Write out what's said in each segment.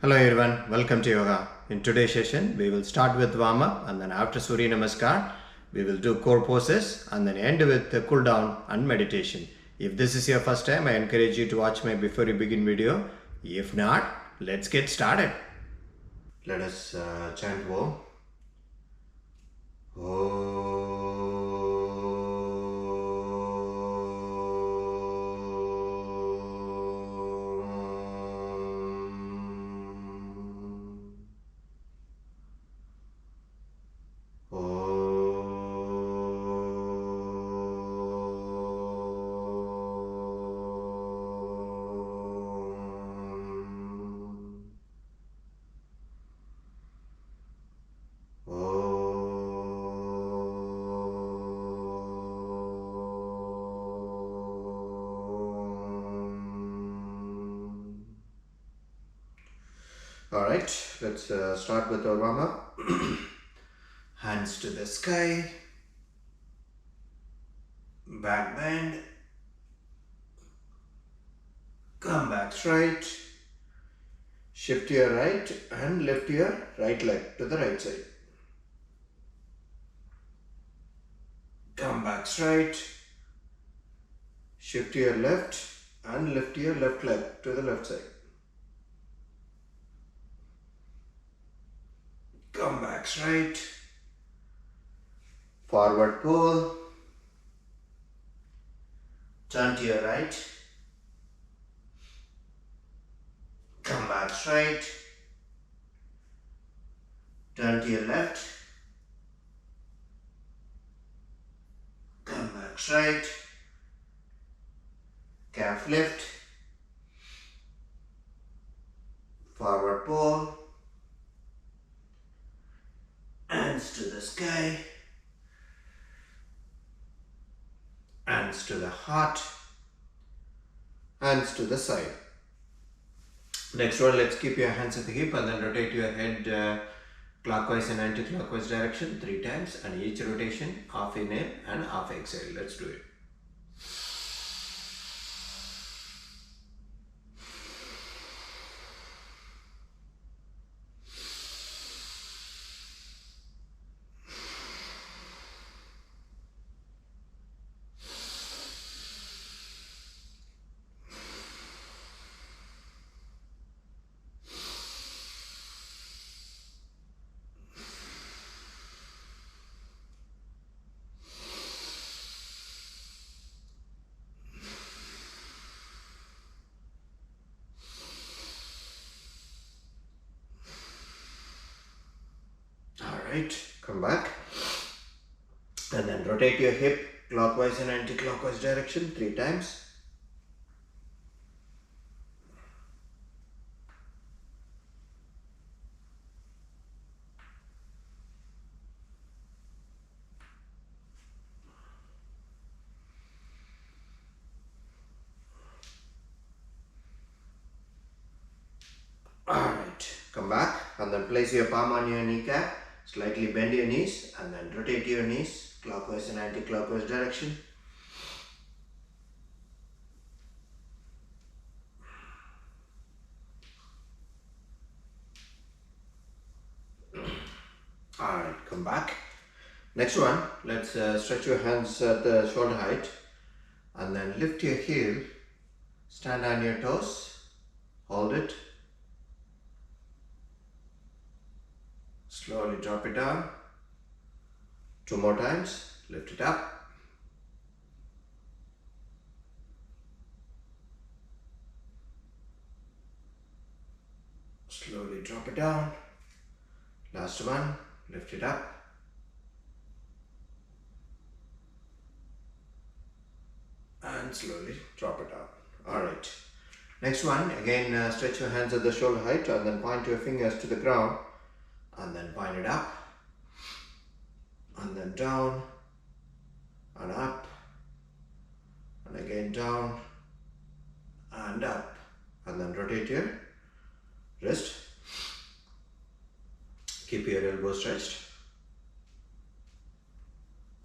Hello everyone, welcome to yoga. In today's session, we will start with warm up and then after Suryanamaskar, we will do core poses and then end with the cool down and meditation. If this is your first time, I encourage you to watch my before you begin video. If not, let's get started. Let us chant Om. Alright, let's start with our warm up. Hands to the sky, back bend, come back straight, shift your right and lift your right leg to the right side. Come back straight, shift your left and lift your left leg to the left side. Come back straight, forward pull, turn to your right, come back straight, turn to your left, come back straight, calf lift, forward pull, hands to the sky, hands to the heart, hands to the side. Next one, let's keep your hands at the hip and then rotate your head clockwise and anti-clockwise direction 3 times, and each rotation half inhale and half exhale. Let's do it. Alright, come back and then rotate your hip clockwise and anti-clockwise direction 3 times. Alright, come back and then place your palm on your kneecap. Slightly bend your knees and then rotate your knees clockwise and anti-clockwise direction. Alright, come back. Next one, let's stretch your hands at the shoulder height and then lift your heel, stand on your toes, hold it. Slowly drop it down. 2 more times. Lift it up. Slowly drop it down. Last one. Lift it up. And slowly drop it down. Alright. Next one. Again, stretch your hands at the shoulder height and then point your fingers to the ground. And then point it up, and then down, and up, and again down, and up, and then rotate your wrist. Keep your elbow stretched,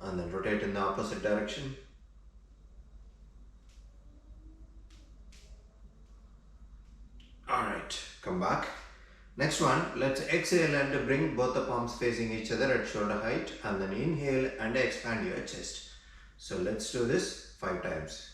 and then rotate in the opposite direction. Alright, come back Next one, let's exhale and bring both the palms facing each other at shoulder height, and then inhale and expand your chest. So let's do this 5 times.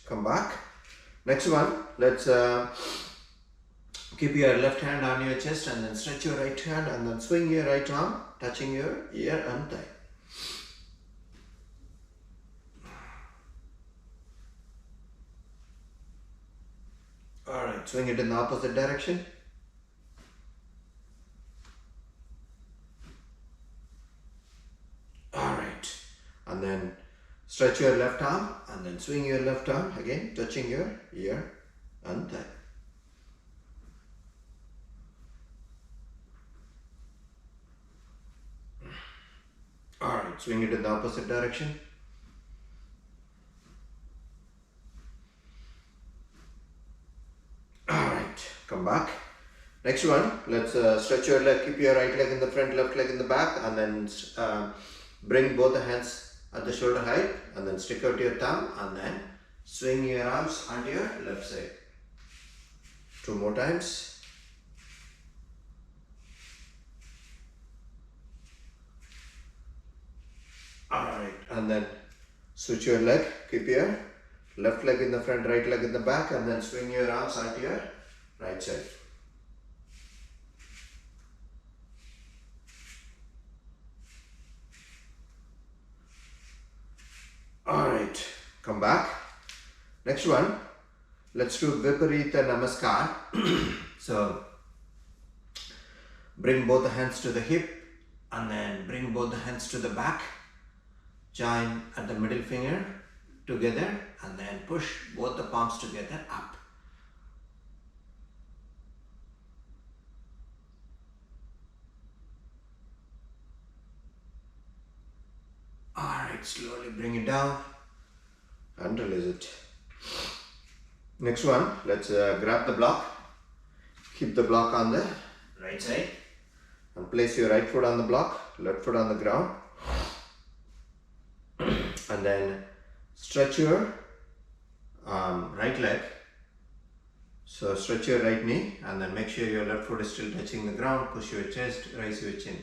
Come back. Next one, let's keep your left hand on your chest and then stretch your right hand and then swing your right arm, touching your ear and thigh. Alright, swing it in the opposite direction. Alright, and then stretch your left arm and then swing your left arm again, touching your ear and thigh. Alright, swing it in the opposite direction. Alright, come back. Next one, let's stretch your leg, keep your right leg in the front, left leg in the back, and then bring both the hands at the shoulder height, and then stick out your thumb and then swing your arms onto your left side. 2 more times. Alright, and then switch your leg, keep your left leg in the front, right leg in the back, and then swing your arms onto your right side. Alright, come back. Next one, let's do Viparita Namaskar. So, bring both the hands to the hip and then bring both the hands to the back. Join at the middle finger together and then push both the palms together up. Alright, slowly bring it down and release it. Next one, let's grab the block. Keep the block on the right side and place your right foot on the block, left foot on the ground. And then stretch your right leg. So stretch your right knee and then make sure your left foot is still touching the ground. Push your chest, raise your chin.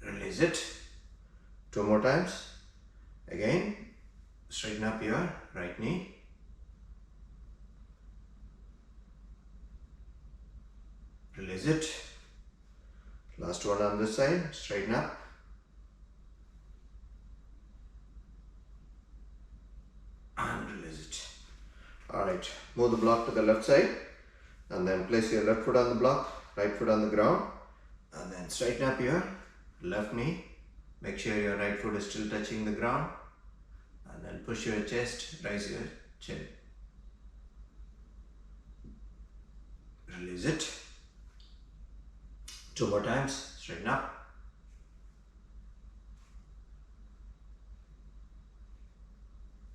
Release it. 2 more times. Again, straighten up your right knee. Release it. Last one on this side, straighten up. And release it. Alright, move the block to the left side and then place your left foot on the block, right foot on the ground, and then straighten up your left knee. Make sure your right foot is still touching the ground and then push your chest, raise your chin. Release it. 2 more times, straighten up.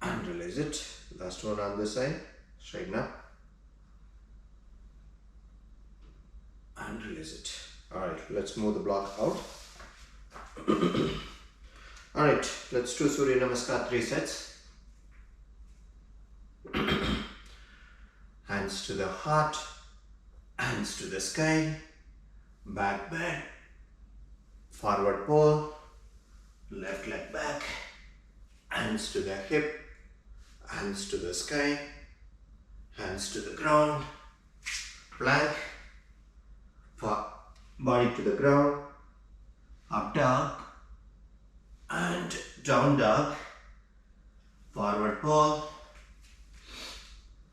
And release it. Last one on this side, straighten up. And release it. Alright, let's move the block out. Alright, let's do Suryanamaskar 3 sets. Hands to the heart, hands to the sky, back bend, forward pull, left leg back, hands to the hip, hands to the sky, hands to the ground, plank, body to the ground, up dog and down dog, forward pull,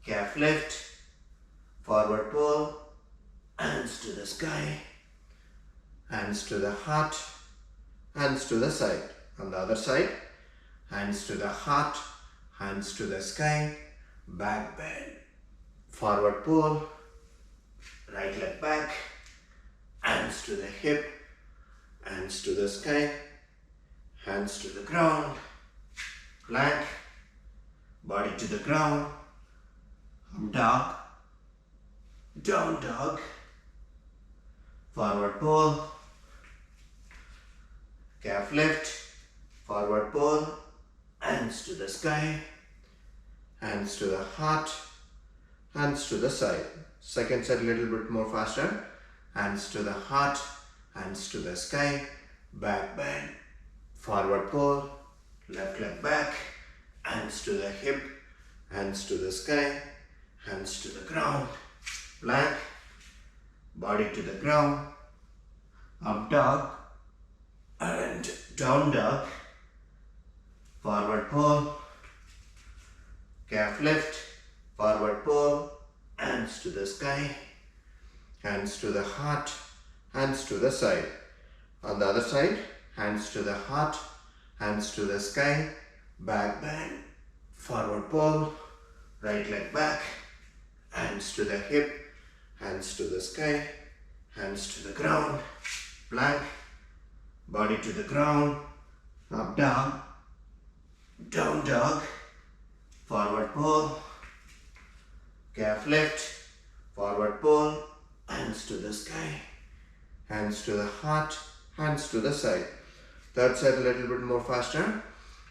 calf lift, forward pull, hands to the sky, hands to the heart, hands to the side, On the other side, hands to the heart, hands to the sky, back bend, forward pull, right leg back, hands to the hip, hands to the sky, hands to the ground, plank, body to the ground, up dog, down dog, forward pull, calf lift, forward pull, hands to the sky, hands to the heart, hands to the side. Second set a little bit more faster. Hands to the heart, hands to the sky, back bend, forward pull, left leg back, hands to the hip, hands to the sky, hands to the ground, plank, body to the ground, up dog and down dog, forward pull, calf lift, forward pull, hands to the sky, hands to the heart, hands to the side. On the other side, hands to the heart, hands to the sky, back bend, forward pull, right leg back, hands to the hip, hands to the sky, hands to the ground, plank, body to the ground, up dog, down dog, forward pull, calf lift, forward pull, hands to the sky, hands to the heart, hands to the side. Third set a little bit more faster.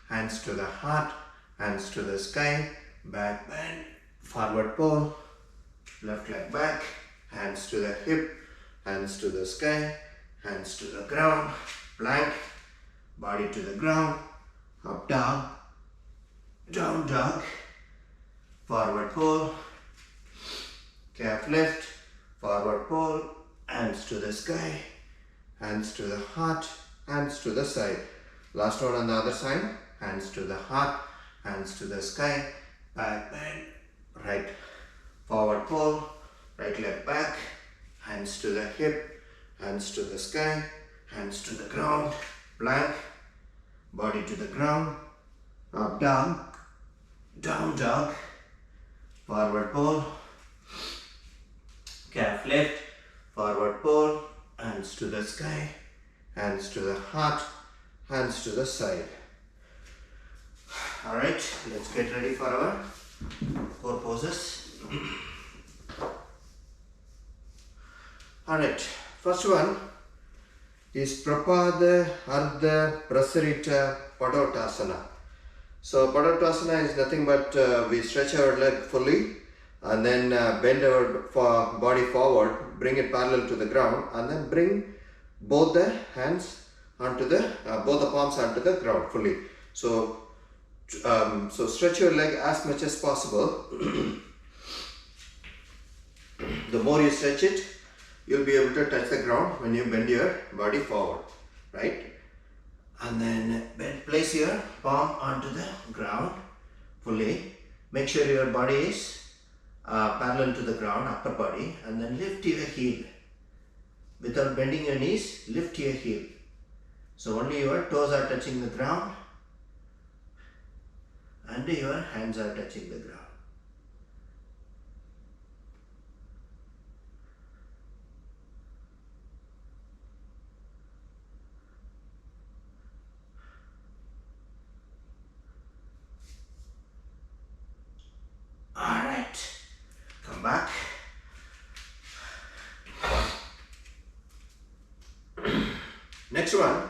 Hands to the heart, hands to the sky, back bend, forward pull, left leg back, hands to the hip, hands to the sky, hands to the ground, plank, body to the ground, up dog, down dog, forward pull, calf lift, forward pull, hands to the sky, hands to the heart, hands to the side. Last one on the other side. Hands to the heart, hands to the sky, back bend, right, forward pull, right leg back, hands to the hip, hands to the sky, hands to the ground, plank, body to the ground, up dog, down dog, forward pull, calf lift, forward pull, hands to the sky, hands to the heart, hands to the side. Alright, let's get ready for our 4 poses. Alright, first one is Prapada, Ardha, Prasarita, Padottanasana. So Padottanasana is nothing but we stretch our leg fully and then bend our body forward, bring it parallel to the ground, and then bring both the hands onto the both the palms onto the ground fully. So stretch your leg as much as possible. The more you stretch it, you'll be able to touch the ground when you bend your body forward, right? And then place your palm onto the ground fully. Make sure your body is parallel to the ground, upper body, and then lift your heel. Without bending your knees, lift your heel. So only your toes are touching the ground and your hands are touching the ground. Alright, come back. Next one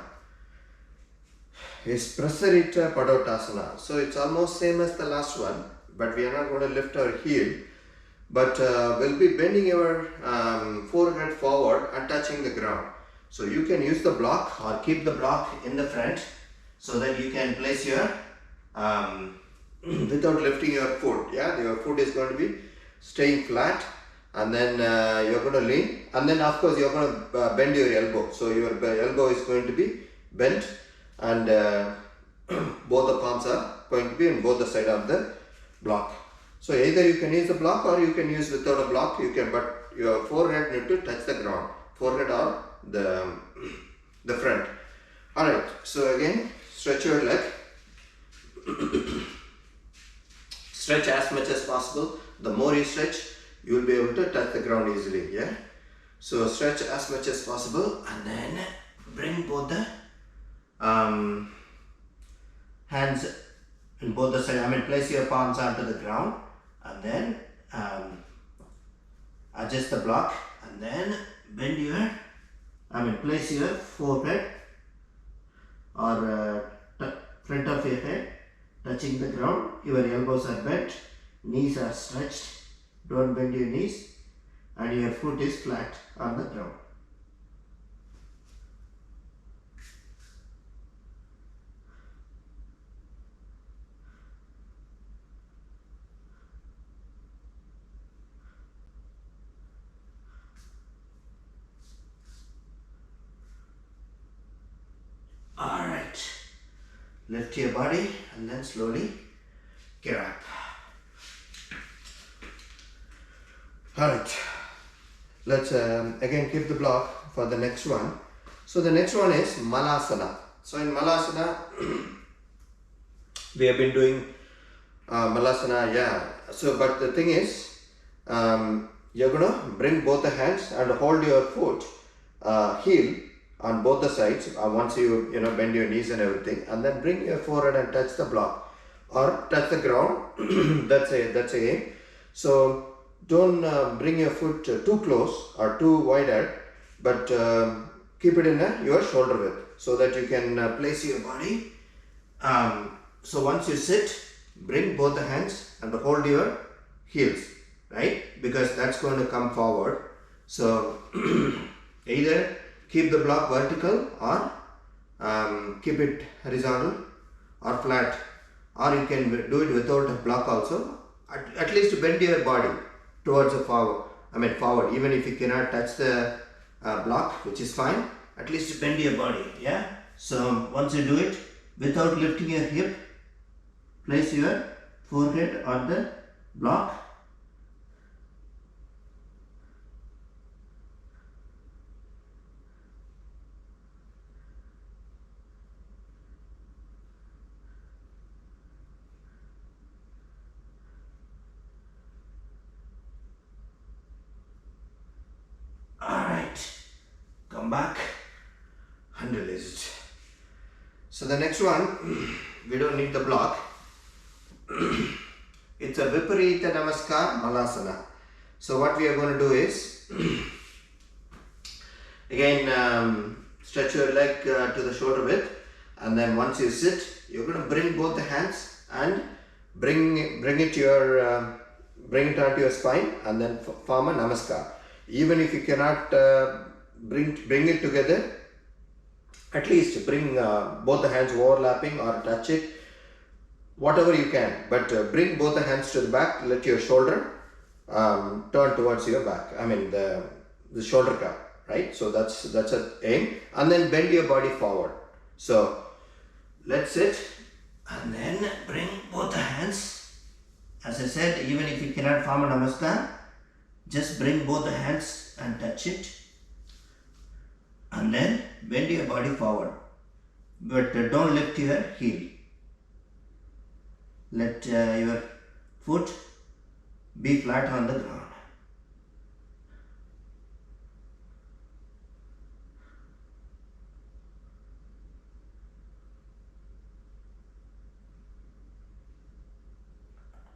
is Prasarita Padottanasana. So it's almost same as the last one, but we are not going to lift our heel, but we'll be bending our forehead forward and touching the ground. So you can use the block or keep the block in the front so that you can place your without lifting your foot. Yeah, your foot is going to be staying flat, and then you're going to lean, and then of course you're going to bend your elbow. So your elbow is going to be bent, and both the palms are going to be on both the side of the block. So either you can use the block or you can use without a block. You can, but your forehead need to touch the ground, forehead or the front. All right. So again, stretch your leg. Stretch as much as possible. The more you stretch, you will be able to touch the ground easily. Yeah. So stretch as much as possible, and then bring both the hands in both the sides. Place your palms onto the ground, and then adjust the block, and then bend your, place your forehead or front of your head touching the ground. Your elbows are bent, knees are stretched. Don't bend your knees, and your foot is flat on the ground. Alright, lift your body and then slowly get up. Alright, let's again keep the block for the next one. So the next one is Malasana. So in Malasana, we have been doing Malasana, yeah. So but the thing is, you're gonna bring both the hands and hold your foot heel on both the sides once you bend your knees and everything, and then bring your forehead and touch the block or touch the ground. that's a aim. So don't bring your foot too close or too wider, but keep it in your shoulder width so that you can place your body. So once you sit, bring both the hands and hold your heels, right? Because that's going to come forward. So either keep the block vertical or keep it horizontal or flat, or you can do it without a block also. At least bend your body towards the forward. Forward. Even if you cannot touch the block, which is fine, at least bend your body. Yeah. So once you do it without lifting your hip, place your forehead on the block. Come back and release it. So the next one, we don't need the block. It's a Viparita Namaskar Malasana. So what we are going to do is, again, stretch your leg to the shoulder width, and then once you sit, you're going to bring both the hands and bring it onto your spine, and then form a Namaskar. Even if you cannot bring it together, at least bring both the hands overlapping or touch it, whatever you can, but bring both the hands to the back. Let your shoulder turn towards your back, the shoulder cup, right? So that's an aim, and then bend your body forward. So let's sit, and then bring both the hands. As I said, even if you cannot form a Namaskar, just bring both the hands and touch it, and then bend your body forward, but don't lift your heel. Let your foot be flat on the ground.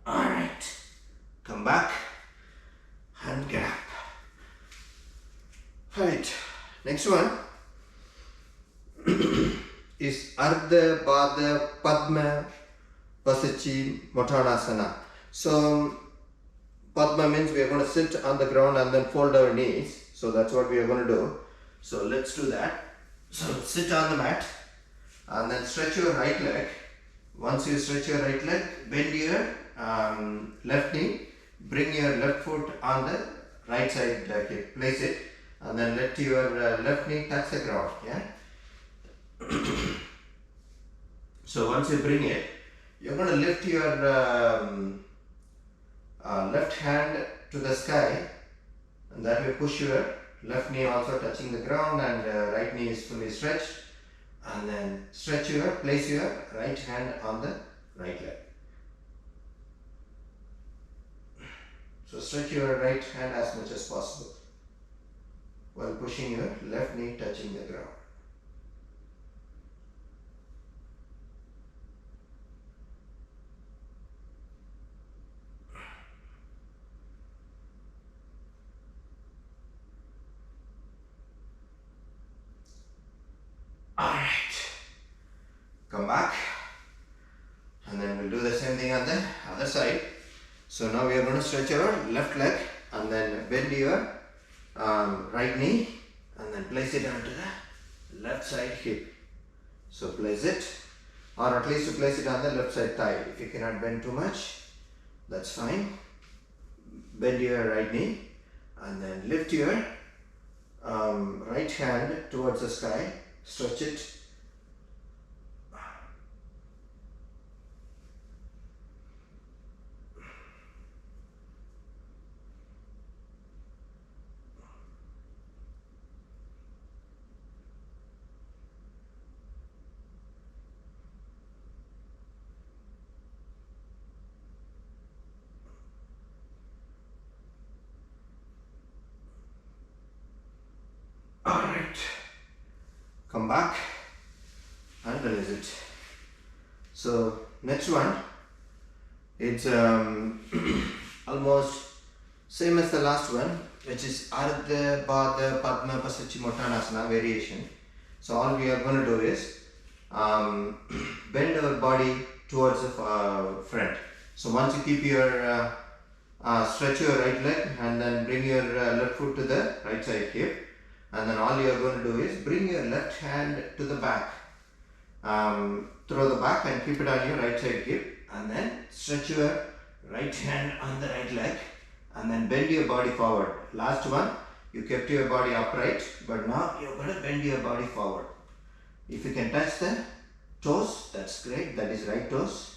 Alright, come back and get up. Alright, next one is Ardha, Baddha, Padma, Paschimottanasana. So Padma means we are going to sit on the ground and then fold our knees. So that's what we are going to do. So let's do that. So sit on the mat and then stretch your right leg. Once you stretch your right leg, bend your left knee, bring your left foot on the right side hip, place it, and then let your left knee touch the ground. Yeah. So once you bring it, you're going to lift your left hand to the sky, and that will push your left knee also touching the ground, and right knee is fully stretched, and then place your right hand on the right leg. So stretch your right hand as much as possible while pushing your left knee touching the ground. Alright, come back, and then we'll do the same thing on the other side. So now we are going to stretch our left leg and then bend your right knee and then place it onto the left side hip. So place it, or at least place it on the left side thigh. If you cannot bend too much, that's fine. Bend your right knee and then lift your right hand towards the sky. Stretch it. Alright, come back and release it. So next one, it's almost same as the last one, which is Ardha, Baddha, Padma, Paschimottanasana variation. So all we are going to do is bend our body towards the front. So once you keep your stretch your right leg and then bring your left foot to the right side hip. And then all you are going to do is bring your left hand to the back, throw the back and keep it on your right side hip, and then stretch your right hand on the right leg and then bend your body forward. Last one, you kept your body upright, but now you're going to bend your body forward. If you can touch the toes, that's great, that is right toes.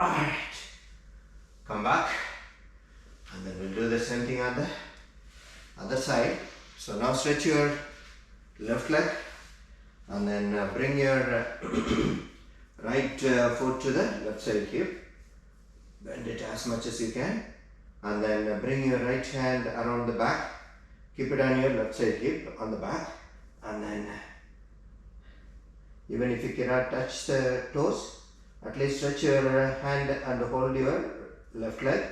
Alright, come back and then we'll do the same thing on the other side. So now stretch your left leg and then bring your right foot to the left side hip. Bend it as much as you can and then bring your right hand around the back. Keep it on your left side hip on the back, and then even if you cannot touch the toes, at least stretch your hand and hold your left leg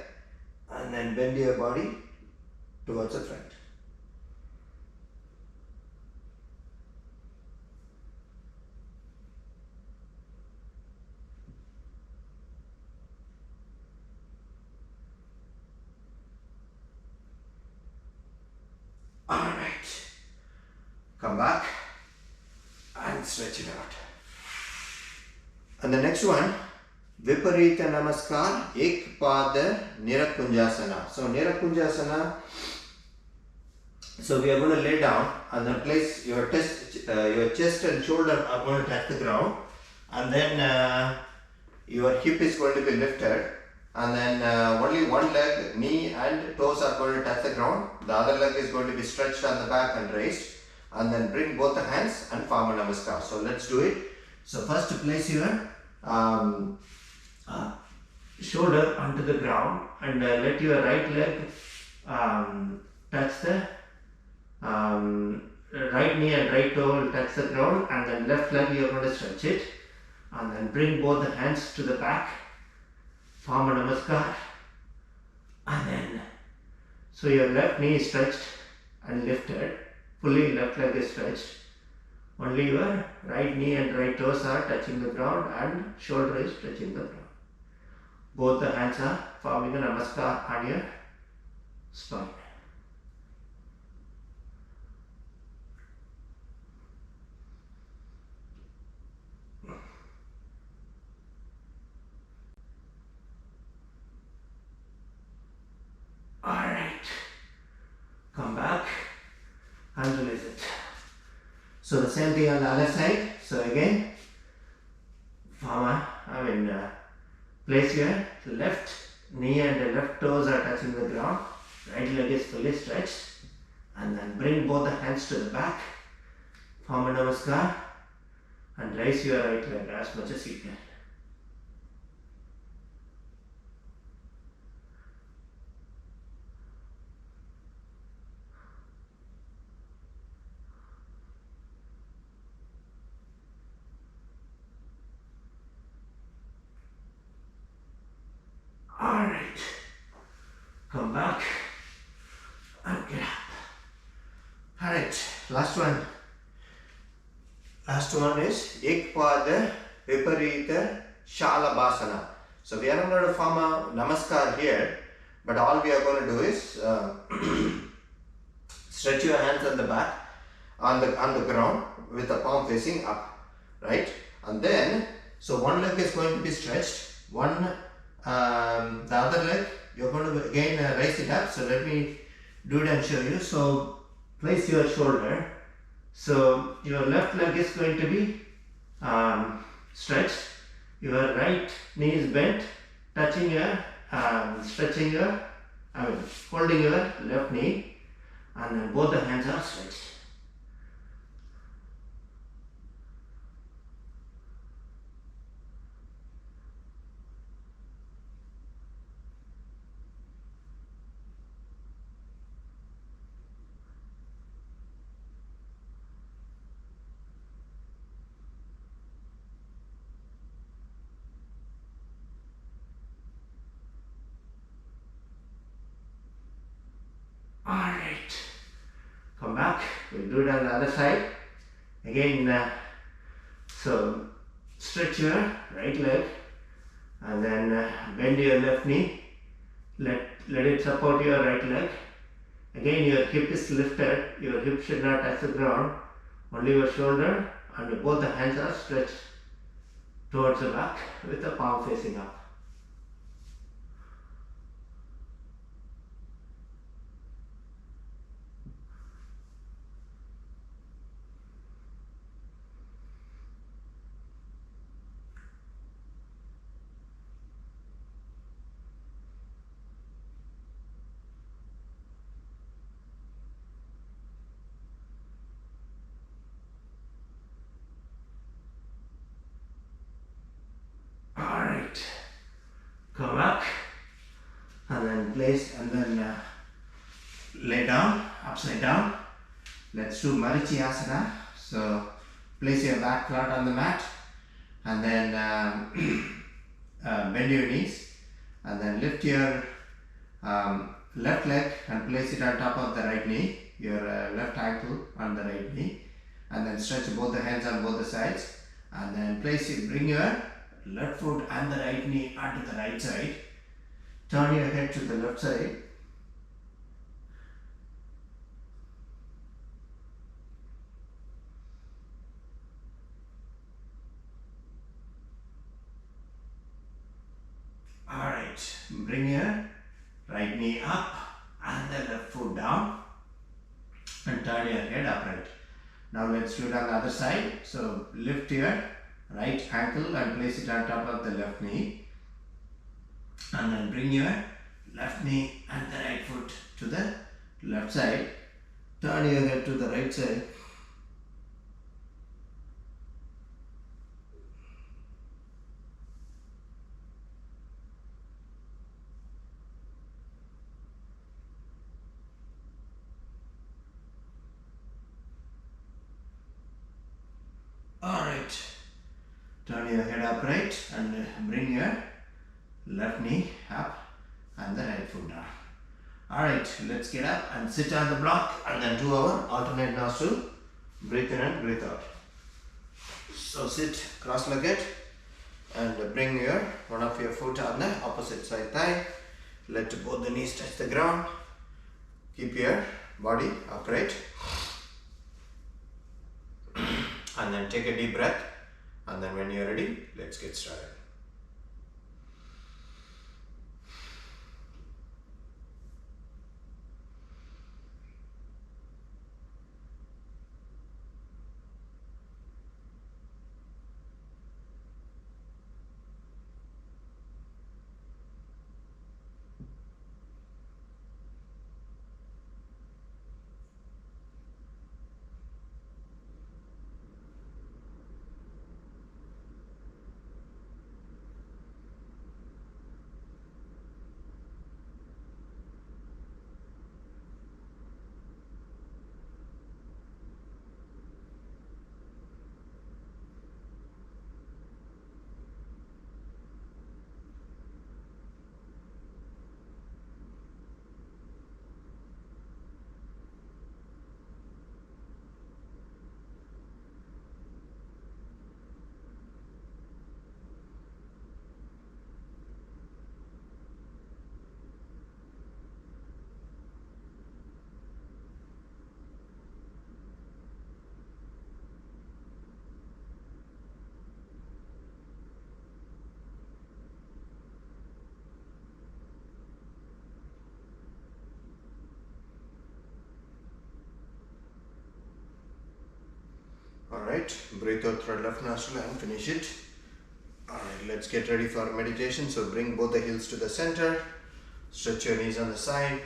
and then bend your body towards the front. Alright, come back and stretch it out. And the next one, Viparita Namaskar, Pada Nirakunjasana. So Nirakunjasana, so we are going to lay down and then place your chest and shoulder are going to touch the ground, and then your hip is going to be lifted, and then only one leg, knee and toes are going to touch the ground. The other leg is going to be stretched on the back and raised, and then bring both the hands and form a Namaskar. So let's do it. So first place your shoulder onto the ground and let your right leg touch the right knee and right toe will touch the ground, and then left leg you are going to stretch it and then bring both the hands to the back, form a Namaskar, and then so your left knee is stretched and lifted, fully left leg is stretched. Only your right knee and right toes are touching the ground and shoulder is touching the ground. Both the hands are forming a Namaskar on your spine. Alright, come back and release it. So the same thing on the other side. So again, Place your left knee and the left toes are touching the ground. Right leg is fully stretched. And then bring both the hands to the back. Form a Namaskar. And raise your right leg as much as you can. Alright. Come back. And get up. Alright. Last one. Last one is E27 Viparita Shalabhasana. So we are not going to form a Namaskar here, but all we are going to do is stretch your hands on the back, on the ground with the palm facing up, right? And then, so one leg is going to be stretched, the other leg you're going to again raise it up. So let me do it and show you. So place your shoulder. So your left leg is going to be stretched. Your right knee is bent, touching your, holding your left knee, and then both the hands are stretched. Alright, come back, we'll do it on the other side. Again, so stretch your right leg and then bend your left knee, let it support your right leg. Again, your hip is lifted, your hip should not touch the ground, only your shoulder, and both the hands are stretched towards the back with the palm facing up. Alright, come back and then place and then lay down, upside down. Let's do Marichiasana. So place your back flat on the mat and then bend your knees and then lift your left leg and place it on top of the right knee, your left ankle on the right knee, and then stretch both the hands on both the sides and then bring your left foot and the right knee onto the right side. Turn your head to the left side. Alright, bring your right knee up and the left foot down and turn your head upright. Now let's do it on the other side. So lift your right ankle and place it on top of the left knee and then bring your left knee and the right foot to the left side. Turn your head to the right side. Alright, turn your head upright and bring your left knee up and the right foot down. Alright, let's get up and sit on the block and then do our alternate nostril. Breathe in and breathe out. So sit cross-legged and bring one of your foot on the opposite side thigh. Let both the knees touch the ground. Keep your body upright. And then take a deep breath, and then when you're ready, let's get started. Alright, breathe out through left nostril and finish it. Alright, let's get ready for meditation. So bring both the heels to the center. Stretch your knees on the side.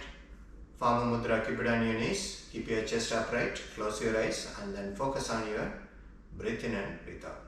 Pama Mudra, keep it on your knees. Keep your chest upright. Close your eyes and then focus on your breath in and breathe out.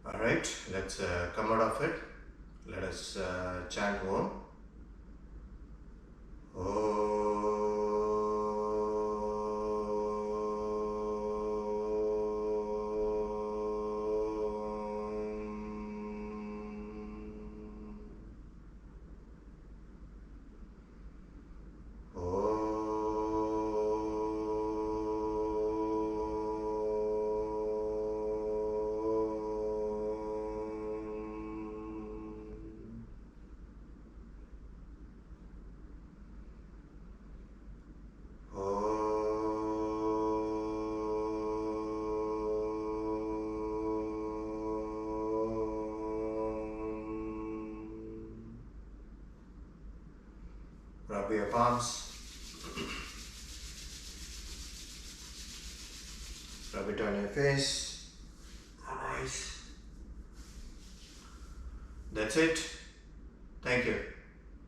Alright, let's come out of it. Let us chant Om. Rub your palms. Rub it on your face. Eyes. That's it. Thank you.